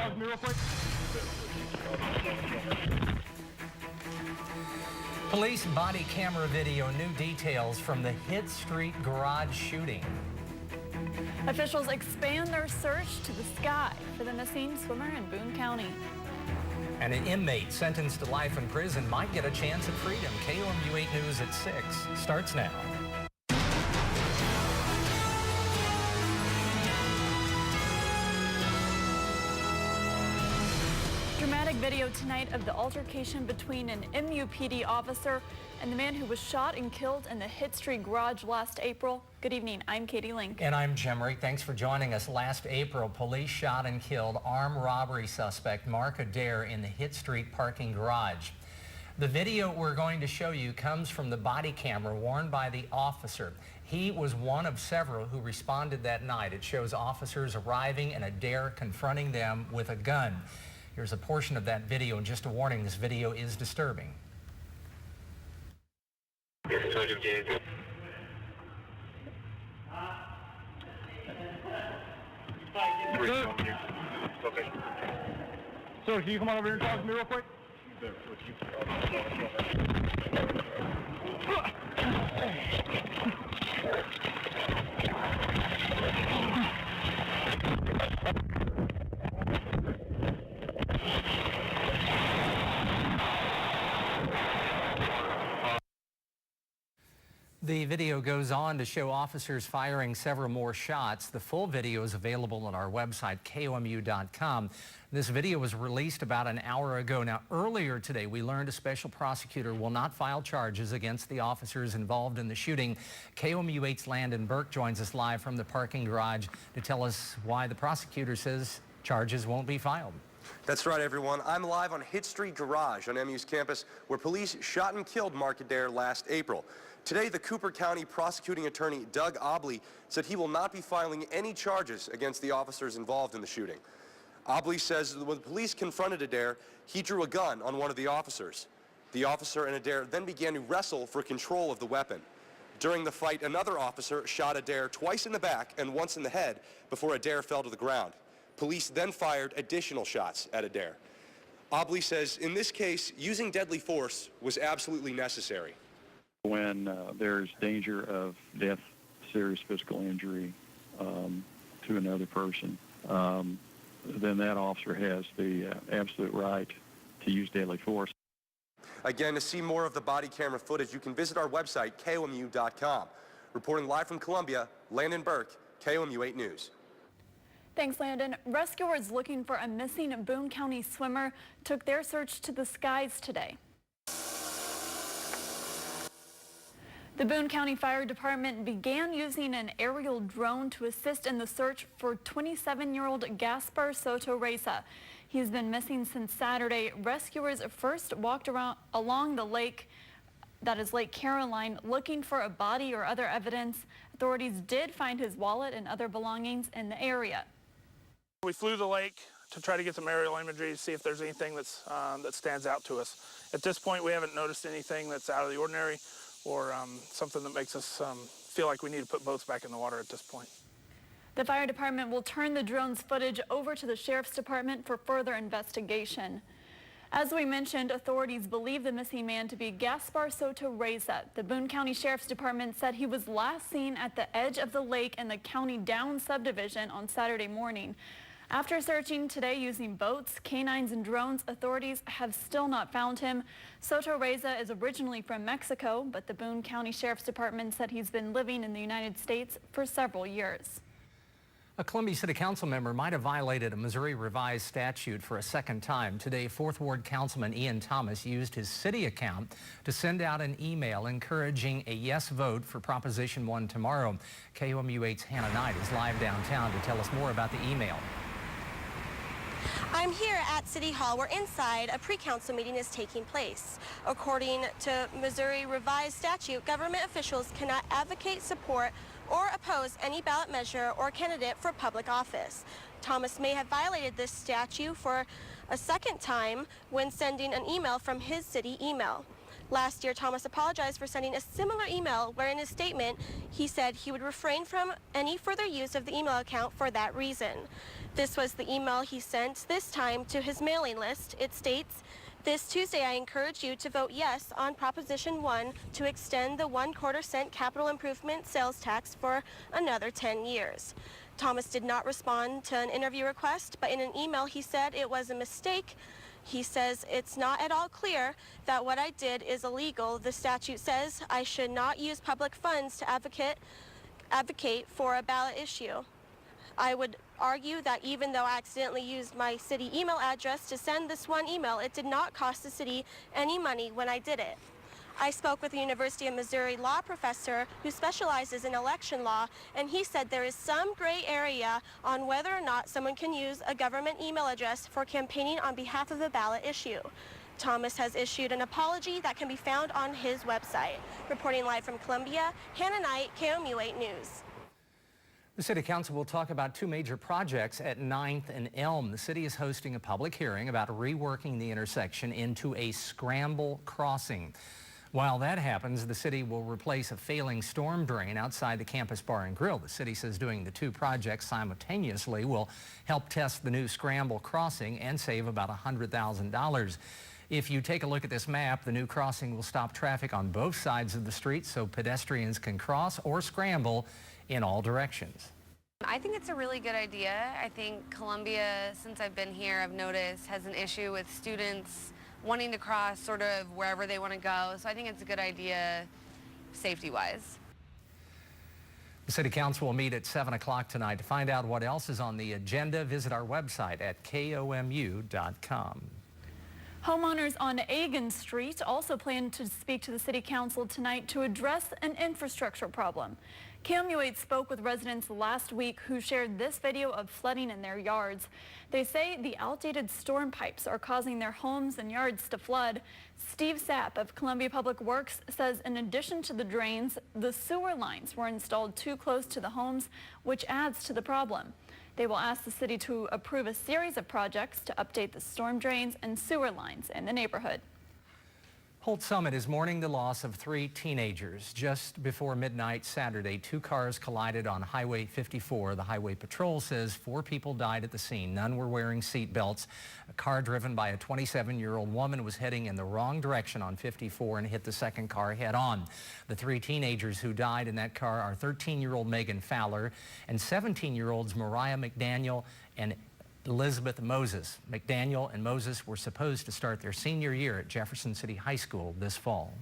talk to me real quick? Police body camera video, new details from the Hit Street garage shooting. Officials expand their search to the sky for the missing swimmer in Boone County. And an inmate sentenced to life in prison might get a chance at freedom. KOMU 8 News at 6 starts now. Dramatic video tonight of the altercation between an MUPD officer and the man who was shot and killed in the Hit Street garage last April. Good evening, I'm Katie Link. And I'm Jim Reek. Thanks for joining us. Last April, police shot and killed armed robbery suspect Mark Adair in the Hit Street parking garage. The video we're going to show you comes from the body camera worn by the officer. He was one of several who responded that night. It shows officers arriving and Adair confronting them with a gun. Here's a portion of that video, and just a warning, this video is disturbing. Sir, can you come on over here and talk to me real quick? The video goes on to show officers firing several more shots. The full video is available on our website, KOMU.com. This video was released about an hour ago. Now, earlier today, we learned a special prosecutor will not file charges against the officers involved in the shooting. KOMU 8's Landon Burke joins us live from the parking garage to tell us why the prosecutor says charges won't be filed. That's right, everyone. I'm live on Hit Street Garage on MU's campus, where police shot and killed Mark Adair last April. Today, the Cooper County prosecuting attorney Doug Obley said he will not be filing any charges against the officers involved in the shooting. Obley says that when the police confronted Adair, he drew a gun on one of the officers. The officer and Adair then began to wrestle for control of the weapon. During the fight, another officer shot Adair twice in the back and once in the head before Adair fell to the ground. Police then fired additional shots at Adair. Obley says in this case, using deadly force was absolutely necessary. When there's danger of death, serious physical injury to another person, then that officer has the absolute right to use deadly force. Again, to see more of the body camera footage, you can visit our website, KOMU.com. Reporting live from Columbia, Landon Burke, KOMU 8 News. Thanks, Landon. Rescuers looking for a missing Boone County swimmer took their search to the skies today. The Boone County Fire Department began using an aerial drone to assist in the search for 27-year-old Gaspar Soto Reza. He's been missing since Saturday. Rescuers first walked along the lake, that is Lake Caroline, looking for a body or other evidence. Authorities did find his wallet and other belongings in the area. We flew the lake to try to get some aerial imagery to see if there's anything that's, that stands out to us. At this point, we haven't noticed anything that's out of the ordinary or something that makes us feel like we need to put boats back in the water at this point. The fire department will turn the drone's footage over to the sheriff's department for further investigation. As we mentioned, authorities believe the missing man to be Gaspar Soto Reza. The Boone County Sheriff's Department said he was last seen at the edge of the lake in the County Down subdivision on Saturday morning. After searching today using boats, canines, and drones, authorities have still not found him. Soto Reza is originally from Mexico, but the Boone County Sheriff's Department said he's been living in the United States for several years. A Columbia City Council member might have violated a Missouri revised statute for a second time. Today, 4th Ward Councilman Ian Thomas used his city account to send out an email encouraging a yes vote for Proposition 1 tomorrow. KOMU 8's Hannah Knight is live downtown to tell us more about the email. I'm here at City Hall where inside a pre-council meeting is taking place. According to Missouri revised statute, government officials cannot advocate, support, or oppose any ballot measure or candidate for public office. Thomas may have violated this statute for a second time when sending an email from his city email. Last year, Thomas apologized for sending a similar email where in his statement he said he would refrain from any further use of the email account for that reason. This was the email he sent, this time to his mailing list. It states, "This Tuesday, I encourage you to vote yes on Proposition 1 to extend the 1/4 cent capital improvement sales tax for another 10 years. Thomas did not respond to an interview request, but in an email he said it was a mistake. He says, "It's not at all clear that what I did is illegal. The statute says I should not use public funds to advocate for a ballot issue. I would argue that even though I accidentally used my city email address to send this one email, it did not cost the city any money when I did it." I spoke with a University of Missouri law professor who specializes in election law, and he said there is some gray area on whether or not someone can use a government email address for campaigning on behalf of a ballot issue. Thomas has issued an apology that can be found on his website. Reporting live from Columbia, Hannah Knight, KOMU 8 News. The City Council will talk about two major projects at 9th and Elm. The city is hosting a public hearing about reworking the intersection into a scramble crossing. While that happens, the city will replace a failing storm drain outside the campus bar and grill. The city says doing the two projects simultaneously will help test the new scramble crossing and save about $100,000. If you take a look at this map, the new crossing will stop traffic on both sides of the street so pedestrians can cross or scramble in all directions. I think it's a really good idea. I think Columbia, since I've been here, I've noticed has an issue with students wanting to cross sort of wherever they want to go. So I think it's a good idea safety-wise. The City Council will meet at 7 o'clock tonight. To find out what else is on the agenda, visit our website at komu.com. Homeowners on Agan Street also plan to speak to the City Council tonight to address an infrastructure problem. KOMU 8 spoke with residents last week who shared this video of flooding in their yards. They say the outdated storm pipes are causing their homes and yards to flood. Steve Sapp of Columbia Public Works says in addition to the drains, the sewer lines were installed too close to the homes, which adds to the problem. They will ask the city to approve a series of projects to update the storm drains and sewer lines in the neighborhood. Holt Summit is mourning the loss of 3 teenagers. Just before midnight Saturday, 2 cars collided on Highway 54. The Highway Patrol says 4 people died at the scene. None were wearing seat belts. A car driven by a 27-year-old woman was heading in the wrong direction on 54 and hit the second car head on. The 3 teenagers who died in that car are 13-year-old Megan Fowler and 17-year-olds Mariah McDaniel and Elizabeth Moses. McDaniel and Moses were supposed to start their senior year at Jefferson City High School this fall.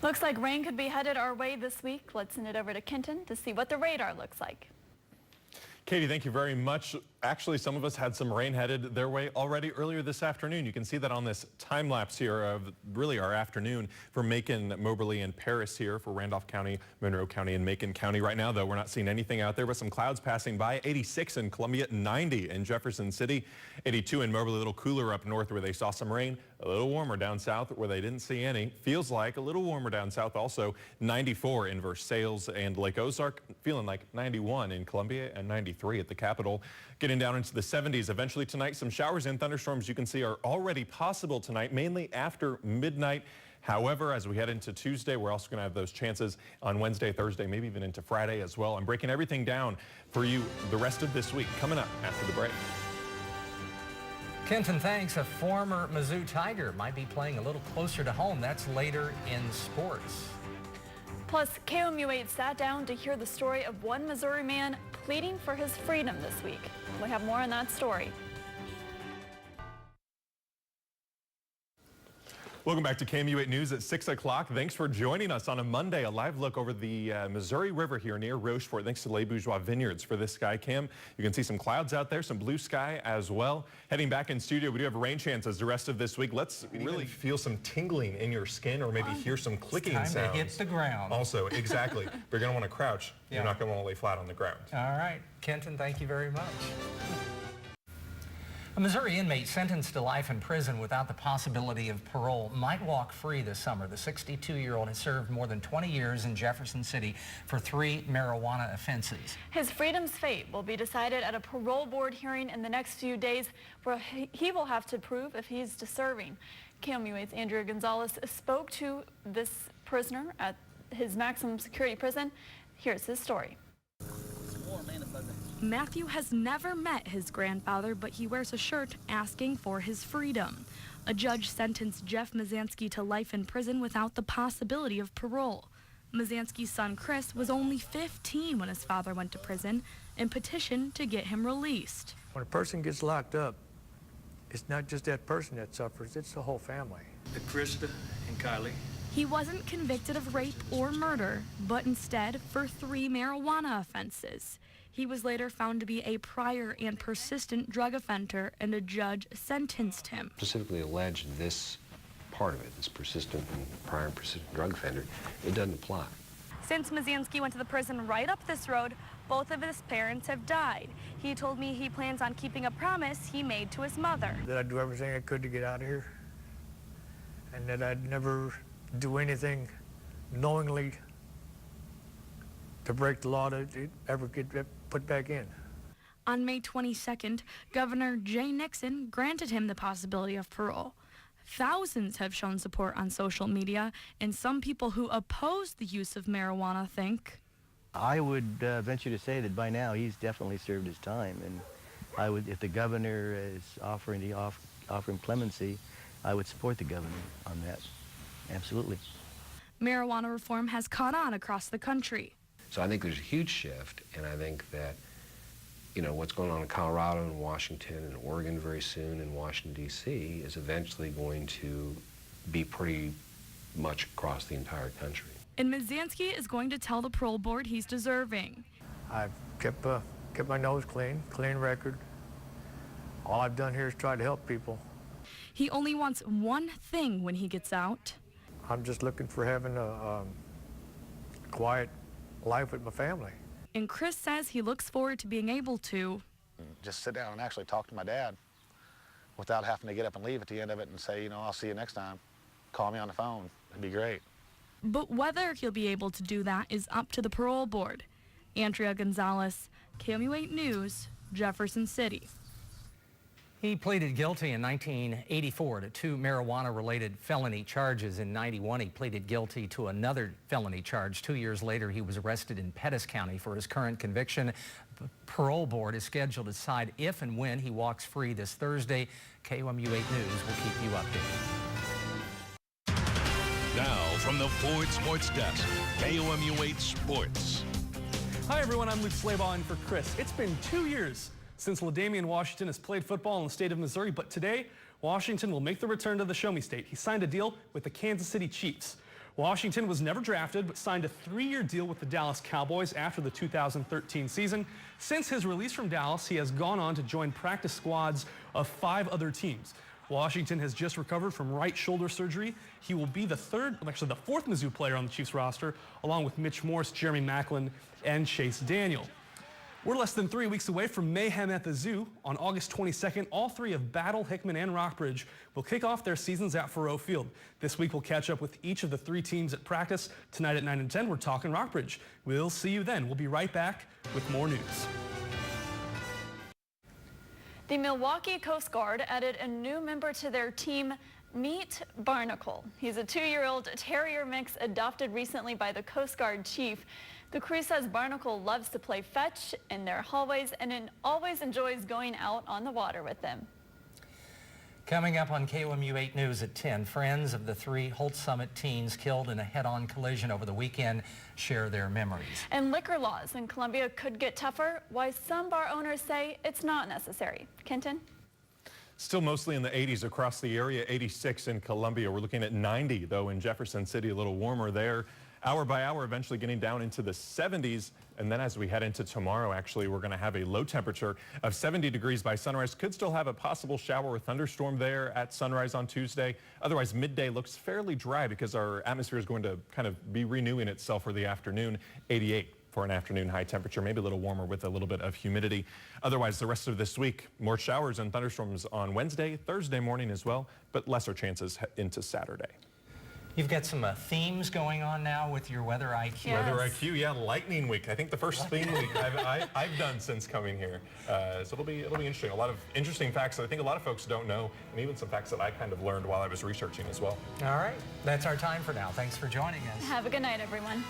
Looks like rain could be headed our way this week. Let's send it over to Kenton to see what the radar looks like. Katie, thank you very much. Actually, some of us had some rain headed their way already earlier this afternoon. You can see that on this time lapse here of really our afternoon for Macon, Moberly, and Paris here for Randolph County, Monroe County, and Macon County. Right now, though, we're not seeing anything out there, but some clouds passing by. 86 in Columbia, 90 in Jefferson City, 82 in Moberly, a little cooler up north where they saw some rain, a little warmer down south where they didn't see any. Feels like a little warmer down south also. 94 in Versailles and Lake Ozark, feeling like 91 in Columbia and 93 at the Capitol. Getting down into the 70s eventually tonight. Some showers and thunderstorms you can see are already possible tonight, mainly after midnight. However, as we head into Tuesday, we're also going to have those chances on Wednesday, Thursday, maybe even into Friday as well. I'm breaking everything down for you the rest of this week coming up after the break. Kenton, thanks. A former Mizzou Tiger might be playing a little closer to home. That's later in sports. Plus, KOMU 8 sat down to hear the story of one Missouri man pleading for his freedom this week. We have more on that story. Welcome back to KOMU 8 News at 6 o'clock. Thanks for joining us on a Monday. A live look over the Missouri River here near Rochefort. Thanks to Les Bourgeois Vineyards for this sky cam. You can see some clouds out there, some blue sky as well. Heading back in studio, we do have rain chances the rest of this week. Let's really feel some tingling in your skin or maybe hear some clicking sounds. Time to hit the ground. Also, exactly. But you're going to want to crouch. Yeah. You're not going to want to lay flat on the ground. All right. Kenton, thank you very much. A Missouri inmate sentenced to life in prison without the possibility of parole might walk free this summer. The 62-year-old has served more than 20 years in Jefferson City for 3 marijuana offenses. His freedom's fate will be decided at a parole board hearing in the next few days, where he will have to prove if he's deserving. KOMU 8's Andrea Gonzalez spoke to this prisoner at his maximum security prison. Here's his story. Matthew has never met his grandfather, but he wears a shirt asking for his freedom. A judge sentenced Jeff Mazansky to life in prison without the possibility of parole. Mazansky's son Chris was only 15 when his father went to prison and petitioned to get him released. When a person gets locked up, it's not just that person that suffers, it's the whole family. Krista and Kylie. He wasn't convicted of rape or murder, but instead for 3 marijuana offenses. He was later found to be a prior and persistent drug offender, and a judge sentenced him. Specifically alleged this part of it, this persistent and prior and persistent drug offender, it doesn't apply. Since Mazansky went to the prison right up this road, both of his parents have died. He told me he plans on keeping a promise he made to his mother. That I'd do everything I could to get out of here, and that I'd never do anything knowingly to break the law to ever get put back in. On May 22nd, Governor Jay Nixon granted him the possibility of parole. Thousands have shown support on social media, and some people who oppose the use of marijuana think, I would venture to say that by now he's definitely served his time, and I would, if the governor is offering clemency, I would support the governor on that. Absolutely. Marijuana reform has caught on across the country. So I think there's a huge shift, and I think that, you know, what's going on in Colorado and Washington and Oregon very soon and Washington, D.C. is eventually going to be pretty much across the entire country. And Mazansky is going to tell the parole board he's deserving. I've kept my nose clean record. All I've done here is try to help people. He only wants one thing when he gets out. I'm just looking for having a quiet life with my family. And Chris says he looks forward to being able to just sit down and actually talk to my dad without having to get up and leave at the end of it and say, you know, I'll see you next time. Call me on the phone. It'd be great. But whether he'll be able to do that is up to the parole board. Andrea Gonzalez, KOMU 8 News, Jefferson City. He pleaded guilty in 1984 to 2 marijuana-related felony charges. In 91, he pleaded guilty to another felony charge. 2 years later, he was arrested in Pettis County for his current conviction. The parole board is scheduled to decide if and when he walks free this Thursday. KOMU 8 News will keep you updated. Now, from the Ford Sports Desk, KOMU 8 Sports. Hi, everyone. I'm Luke Slabaugh in for Chris. It's been 2 years since LaDamian Washington has played football in the state of Missouri, but today, Washington will make the return to the Show Me State. He signed a deal with the Kansas City Chiefs. Washington was never drafted, but signed a 3-year deal with the Dallas Cowboys after the 2013 season. Since his release from Dallas, he has gone on to join practice squads of 5 other teams. Washington has just recovered from right shoulder surgery. He will be the 4th Mizzou player on the Chiefs roster, along with Mitch Morse, Jeremy Maclin, and Chase Daniel. We're less than 3 weeks away from Mayhem at the Zoo. On August 22nd, all 3 of Battle, Hickman, and Rockbridge will kick off their seasons at Faurot Field. This week, we'll catch up with each of the 3 teams at practice. Tonight at 9 and 10, we're talking Rockbridge. We'll see you then. We'll be right back with more news. The Milwaukee Coast Guard added a new member to their team, Meet Barnacle. He's a 2-year-old terrier mix adopted recently by the Coast Guard chief. The crew says Barnacle loves to play fetch in their hallways and always enjoys going out on the water with them. Coming up on KOMU 8 News at 10, friends of the 3 Holt Summit teens killed in a head-on collision over the weekend share their memories. And liquor laws in Columbia could get tougher, why some bar owners say it's not necessary. Kenton? Still mostly in the 80s across the area, 86 in Columbia. We're looking at 90, though, in Jefferson City, a little warmer there. Hour by hour, eventually getting down into the 70s. And then as we head into tomorrow, actually, we're going to have a low temperature of 70 degrees by sunrise. Could still have a possible shower or thunderstorm there at sunrise on Tuesday. Otherwise, midday looks fairly dry because our atmosphere is going to kind of be renewing itself for the afternoon. 88 for an afternoon high temperature, maybe a little warmer with a little bit of humidity. Otherwise, the rest of this week, more showers and thunderstorms on Wednesday, Thursday morning as well, but lesser chances into Saturday. You've got some themes going on now with your Weather IQ. Yes. Weather IQ, yeah, Lightning Week. I think the first theme week I've done since coming here. So it'll be interesting. A lot of interesting facts that I think a lot of folks don't know, and even some facts that I kind of learned while I was researching as well. All right, that's our time for now. Thanks for joining us. Have a good night, everyone.